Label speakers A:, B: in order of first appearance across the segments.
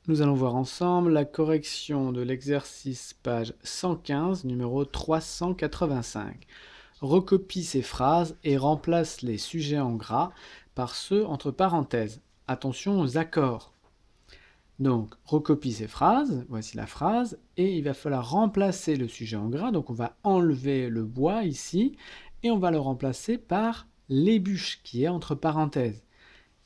A: Nous allons voir ensemble la correction de l'exercice page 115, numéro 385. Recopie ces phrases et remplace les sujets en gras par ceux entre parenthèses. Attention aux accords. Donc, recopie ces phrases, voici la phrase, et il va falloir remplacer le sujet en gras. Donc, on va enlever le bois ici, et on va le remplacer par les bûches, qui est entre parenthèses.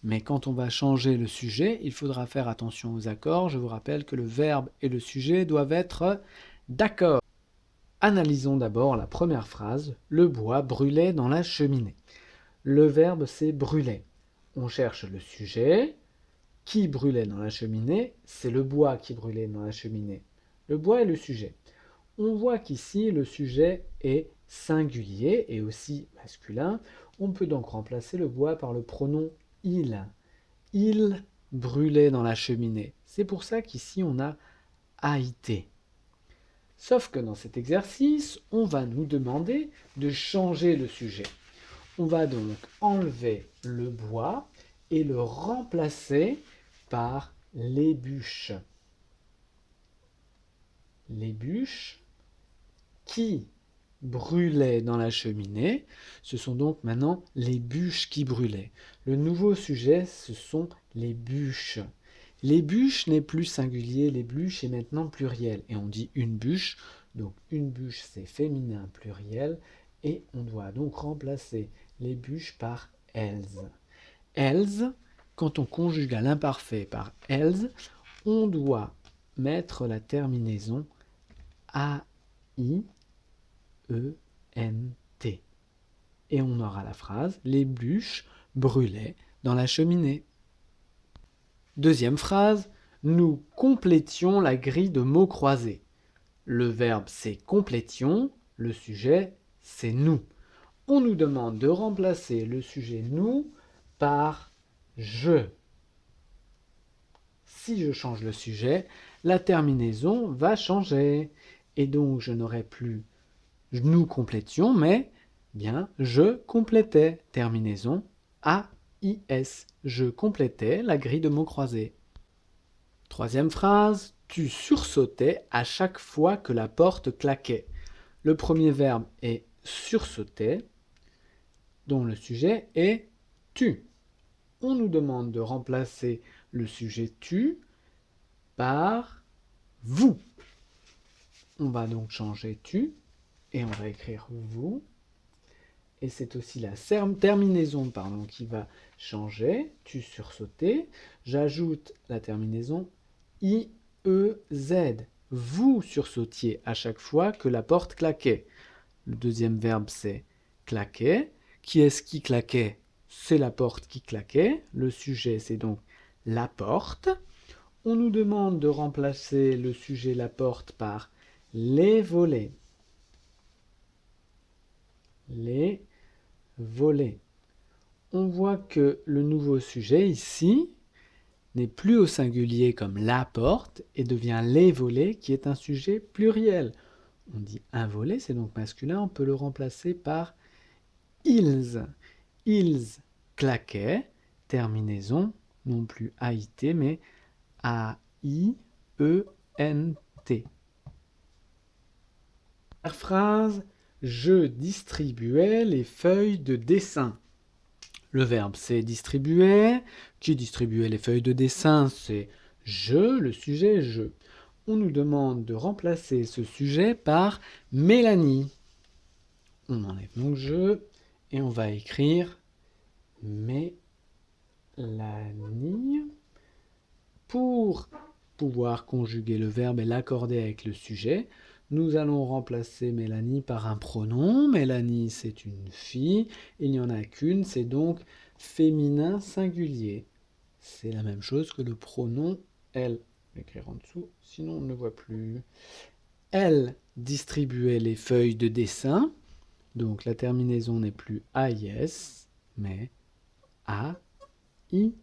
A: Mais quand on va changer le sujet, il faudra faire attention aux accords. Je vous rappelle que le verbe et le sujet doivent être d'accord. Analysons d'abord la première phrase. Le bois brûlait dans la cheminée. Le verbe, c'est brûler. On cherche le sujet. Qui brûlait dans la cheminée? C'est le bois qui brûlait dans la cheminée. Le bois est le sujet. On voit qu'ici, le sujet est singulier et aussi masculin. On peut donc remplacer le bois par le pronom il. Il brûlait dans la cheminée. C'est pour ça qu'ici on a été. Sauf que dans cet exercice, on va nous demander de changer le sujet. On va donc enlever le bois et le remplacer par les bûches. Les bûches qui brûlaient dans la cheminée, ce sont donc maintenant les bûches qui brûlaient. Le nouveau sujet, ce sont les bûches. Les bûches n'est plus singulier, les bûches est maintenant pluriel. Et on dit une bûche, donc une bûche c'est féminin pluriel, et on doit donc remplacer les bûches par elles. Elles, quand on conjugue à l'imparfait par elles, on doit mettre la terminaison A-I E-N-T. Et on aura la phrase « Les bûches brûlaient dans la cheminée ». Deuxième phrase, nous complétions la grille de mots croisés. Le verbe c'est complétions, le sujet c'est nous. On nous demande de remplacer le sujet nous par je. Si je change le sujet, la terminaison va changer. Et donc je n'aurai plus nous complétions, mais bien je complétais. Terminaison A-I-S. Je complétais la grille de mots croisés. Troisième phrase, tu sursautais à chaque fois que la porte claquait. Le premier verbe est sursauter, dont le sujet est tu. On nous demande de remplacer le sujet tu par vous. On va donc changer tu et on va écrire vous. Et c'est aussi la terminaison qui va changer. Tu sursautais. J'ajoute la terminaison I-E-Z. Vous sursautiez à chaque fois que la porte claquait. Le deuxième verbe, c'est claquait. Qui est-ce qui claquait? C'est la porte qui claquait. Le sujet, c'est donc la porte. On nous demande de remplacer le sujet la porte par les volets. Les volets. On voit que le nouveau sujet ici n'est plus au singulier comme la porte et devient les volets qui est un sujet pluriel. On dit un volet, c'est donc masculin, on peut le remplacer par ils. Ils claquaient, terminaison, non plus A-I-T, mais A-I-E-N-T. Première phrase, je distribuais les feuilles de dessin. Le verbe c'est distribuer. Qui distribuait les feuilles de dessin? C'est je, le sujet je. On nous demande de remplacer ce sujet par Mélanie. On enlève donc je et on va écrire Mélanie. Pour pouvoir conjuguer le verbe et l'accorder avec le sujet, nous allons remplacer Mélanie par un pronom. Mélanie, c'est une fille. Il n'y en a qu'une, c'est donc féminin singulier. C'est la même chose que le pronom elle. Je vais écrire en dessous, sinon on ne le voit plus. Elle distribuait les feuilles de dessin. Donc la terminaison n'est plus AIS, mais AIT.